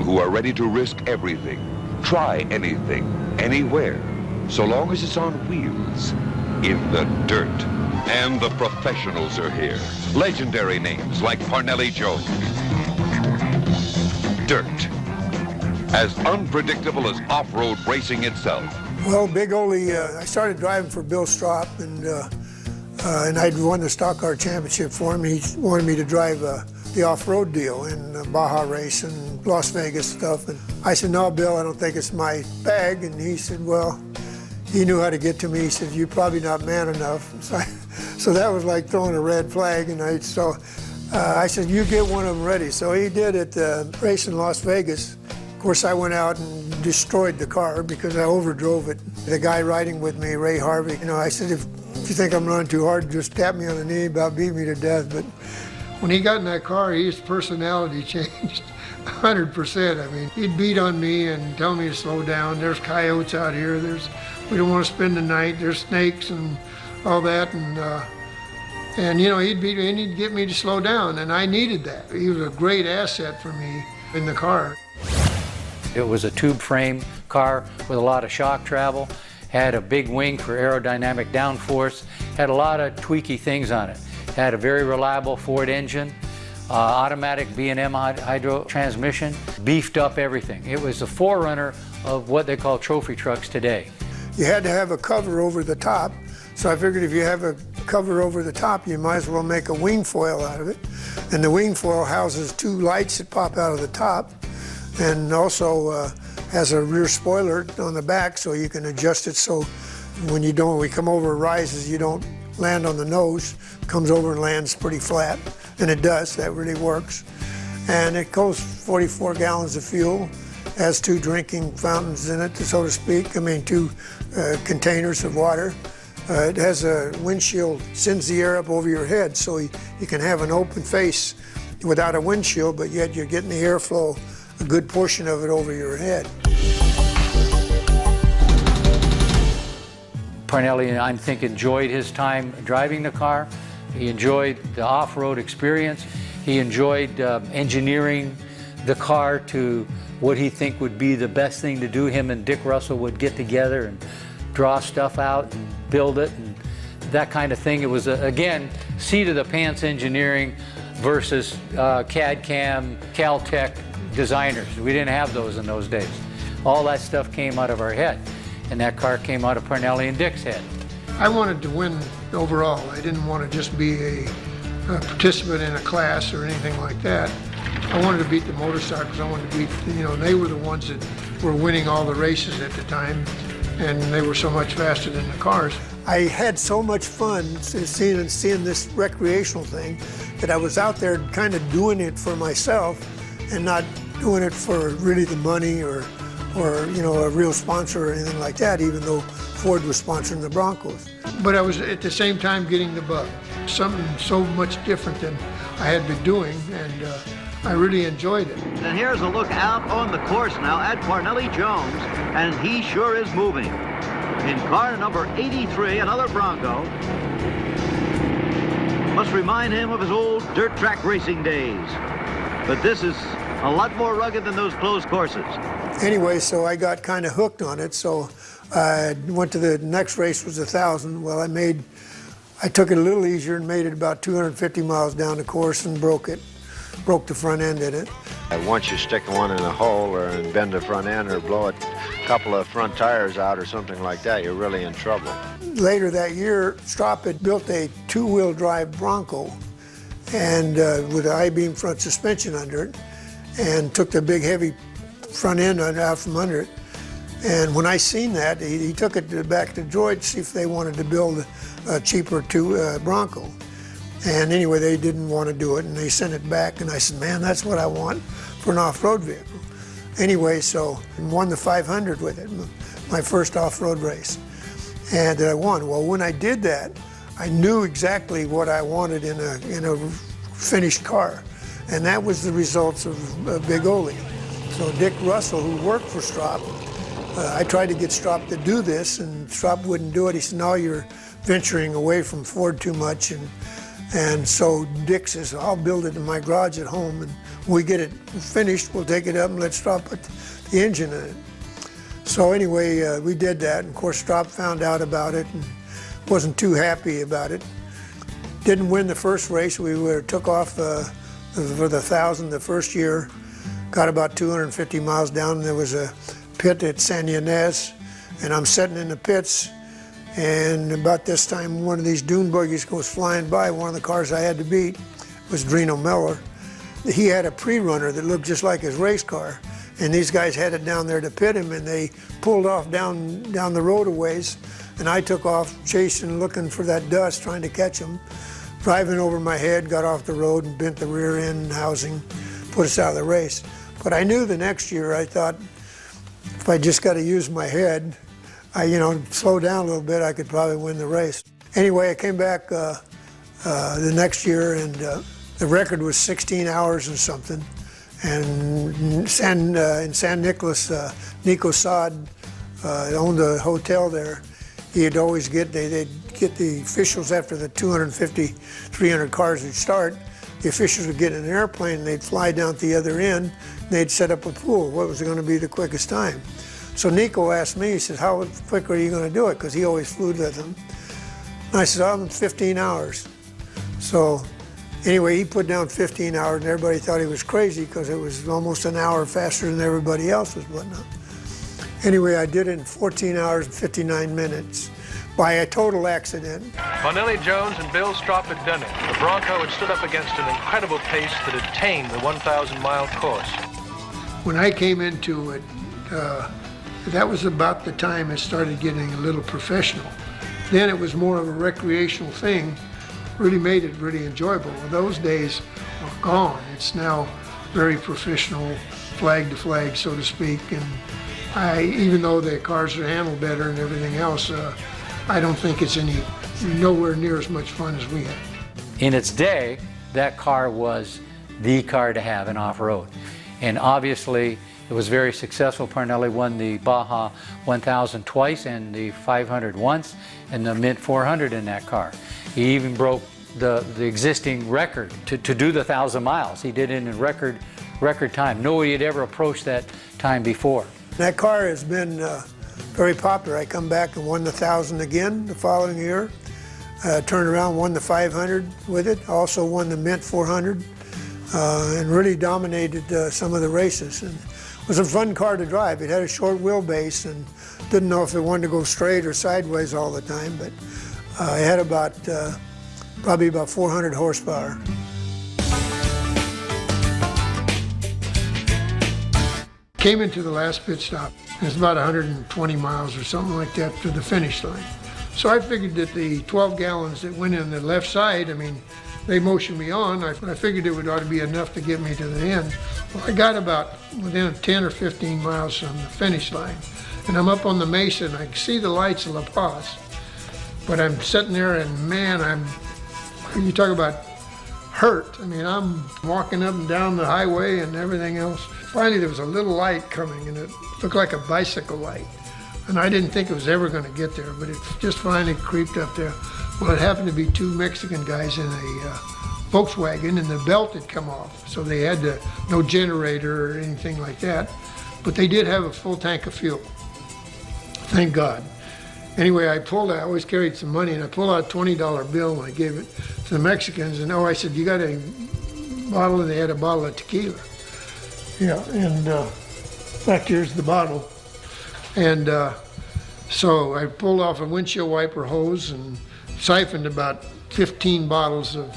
who are ready to risk everything, try anything, anywhere, so long as it's on wheels, in the dirt. And the professionals are here. Legendary names like Parnelli Jones. Dirt. As unpredictable as off-road racing itself. Well, Big Oly, I started driving for Bill Strop, and I'd won the stock car championship for him. He wanted me to drive the off-road deal in Baja race and Las Vegas stuff. And I said, no, Bill, I don't think it's my bag. And he said, well, he knew how to get to me. He said, you're probably not man enough. So that was like throwing a red flag. And I said, you get one of them ready. So he did at the race in Las Vegas. Of course, I went out and destroyed the car because I overdrove it. The guy riding with me, Ray Harvey, I said, if you think I'm running too hard, just tap me on the knee, about beat me to death. But when he got in that car, his personality changed 100%. I mean, he'd beat on me and tell me to slow down. There's coyotes out here. We don't want to spend the night. There's snakes and all that. And he'd beat me and he'd get me to slow down. And I needed that. He was a great asset for me in the car. It was a tube frame car with a lot of shock travel, had a big wing for aerodynamic downforce, had a lot of tweaky things on it. Had a very reliable Ford engine, automatic B&M hydro transmission, beefed up everything. It was the forerunner of what they call trophy trucks today. You had to have a cover over the top, so I figured if you have a cover over the top, you might as well make a wing foil out of it. And the wing foil houses two lights that pop out of the top, and also has a rear spoiler on the back, so you can adjust it so when we come over it rises, you don't land on the nose. It comes over and lands pretty flat, and it does. That really works. And it goes 44 gallons of fuel, has two drinking fountains in it, so to speak. I mean, two containers of water. It has a windshield, sends the air up over your head, so you can have an open face without a windshield, but yet you're getting the airflow, a good portion of it over your head. Parnelli, I think, enjoyed his time driving the car. He enjoyed the off-road experience. He enjoyed engineering the car to what he think would be the best thing to do. Him and Dick Russell would get together and draw stuff out and build it and that kind of thing. It was, again, seat-of-the-pants engineering versus CAD-CAM, Caltech designers. We didn't have those in those days. All that stuff came out of our head, and that car came out of Parnelli and Dick's head. I wanted to win overall. I didn't want to just be a participant in a class or anything like that. I wanted to beat the motorcycles. I wanted to beat, they were the ones that were winning all the races at the time, and they were so much faster than the cars. I had so much fun seeing this recreational thing that I was out there kind of doing it for myself and not doing it for really the money or a real sponsor or anything like that, even though Ford was sponsoring the Broncos. But I was at the same time getting the bug. Something so much different than I had been doing, and I really enjoyed it. And here's a look out on the course now at Parnelli Jones, and he sure is moving. In car number 83, another Bronco. Must remind him of his old dirt track racing days. But this is a lot more rugged than those closed courses. Anyway, so I got kind of hooked on it, so I went to the next race was 1,000. Well, I took it a little easier and made it about 250 miles down the course and broke the front end in it. Once you stick one in a hole or bend the front end or blow a couple of front tires out or something like that, you're really in trouble. Later that year, Strop had built a two-wheel drive Bronco and with an I-beam front suspension under it, and took the big heavy front end out from under it. And when I seen that, he took it back to Detroit to see if they wanted to build a cheaper Bronco. And anyway, they didn't want to do it, and they sent it back, and I said, man, that's what I want for an off-road vehicle. Anyway, so I won the 500 with it, my first off-road race, and I won. Well, when I did that, I knew exactly what I wanted in a finished car, and that was the results of Big Oly. So Dick Russell, who worked for Strop, I tried to get Strop to do this, and Strop wouldn't do it. He said, no, you're venturing away from Ford too much. And so Dick says, I'll build it in my garage at home. And When we get it finished, we'll take it up and let Strop put the engine in it. So anyway, we did that, and of course Strop found out about it and wasn't too happy about it. Didn't win the first race. We took off for the 1,000 the first year, got about 250 miles down, and there was a pit at San Ynez, and I'm sitting in the pits, and about this time one of these dune buggies goes flying by. One of the cars I had to beat was Drino Miller. He had a pre-runner that looked just like his race car, and these guys headed down there to pit him, and they pulled off down the road a ways, and I took off chasing, looking for that dust, trying to catch him. Driving over my head, got off the road and bent the rear end housing, put us out of the race. But I knew the next year, I thought, if I just got to use my head, slow down a little bit, I could probably win the race. Anyway, I came back the next year, and the record was 16 hours and something. And in San Nicolas, Nico Saad owned a hotel there. He'd always they'd get the officials after the 250, 300 cars would start. The officials would get in an airplane and they'd fly down to the other end. And they'd set up a pool. What was going to be the quickest time? So Nico asked me, he said, how quick are you going to do it? Because he always flew with them. And I said, I'm 15 hours. So anyway, he put down 15 hours, and everybody thought he was crazy because it was almost an hour faster than everybody else was putting up. Anyway, I did it in 14 hours and 59 minutes by a total accident. Parnelli Jones and Bill Strop had done it. The Bronco had stood up against an incredible pace that had tamed the 1,000-mile course. When I came into it, that was about the time it started getting a little professional. Then it was more of a recreational thing, really made it really enjoyable. Well, those days are gone. It's now very professional, flag to flag, so to speak. And even though the cars are handled better and everything else, I don't think it's nowhere near as much fun as we had. In its day, that car was the car to have in off-road. And obviously, it was very successful. Parnelli won the Baja 1000 twice and the 500 once, and the Mint 400 in that car. He even broke the existing record to do the 1,000 miles. He did it in record time. Nobody had ever approached that time before. That car has been very popular. I come back and won the 1,000 again the following year. Turned around, won the 500 with it. Also won the Mint 400, and really dominated some of the races. And it was a fun car to drive. It had a short wheelbase and didn't know if it wanted to go straight or sideways all the time, but it had probably about 400 horsepower. Came into the last pit stop. It's about 120 miles or something like that to the finish line. So I figured that the 12 gallons that went in the left side, they motioned me on. I figured it ought to be enough to get me to the end. Well, I got about within 10 or 15 miles from the finish line. And I'm up on the mesa and I can see the lights of La Paz. But I'm sitting there and man, you talk about hurt. I'm walking up and down the highway and everything else. Finally, there was a little light coming and it looked like a bicycle light. And I didn't think it was ever going to get there, but it just finally creeped up there. Well, it happened to be two Mexican guys in a Volkswagen, and the belt had come off. So they had no generator or anything like that. But they did have a full tank of fuel. Thank God. Anyway, I always carried some money, and I pulled out a $20 bill and I gave it to the Mexicans. And I said, you got a bottle? And they had a bottle of tequila. Yeah, and in fact, here's the bottle. And so I pulled off a windshield wiper hose and siphoned about 15 bottles of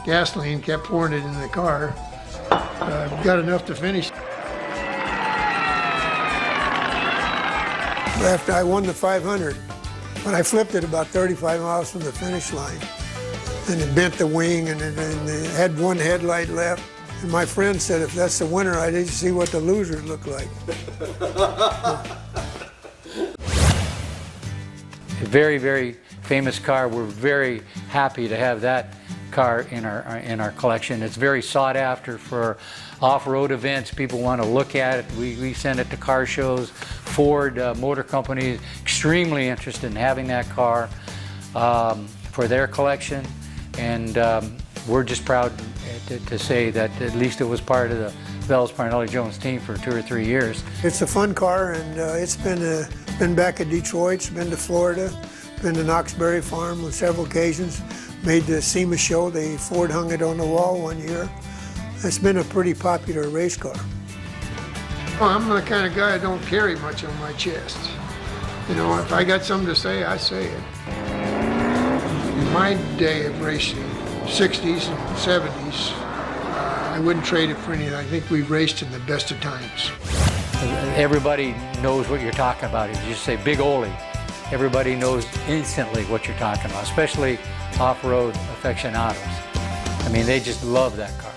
gasoline, kept pouring it in the car. Got enough to finish. After I won the 500, but I flipped it about 35 miles from the finish line. And it bent the wing and it had one headlight left. And my friend said, if that's the winner, I didn't see what the losers look like. A very, very famous car. We're very happy to have that car in our collection. It's very sought after for off-road events. People want to look at it. We send it to car shows. Ford Motor Company is extremely interested in having that car for their collection. And we're just proud to say that at least it was part of the Bell's Parnelli Jones team for 2 or 3 years. It's a fun car, and it's been back at Detroit, it's been to Florida, been to Knoxbury Farm on several occasions, made the SEMA show. Ford hung it on the wall one year. It's been a pretty popular race car. Well, I'm the kind of guy that don't carry much on my chest. You know, if I got something to say, I say it. In my day of racing, 60s and 70s, I wouldn't trade it for anything. I think we've raced in the best of times. Everybody knows what you're talking about. If you just say Big Oly, everybody knows instantly what you're talking about, especially off-road aficionados. I mean, they just love that car.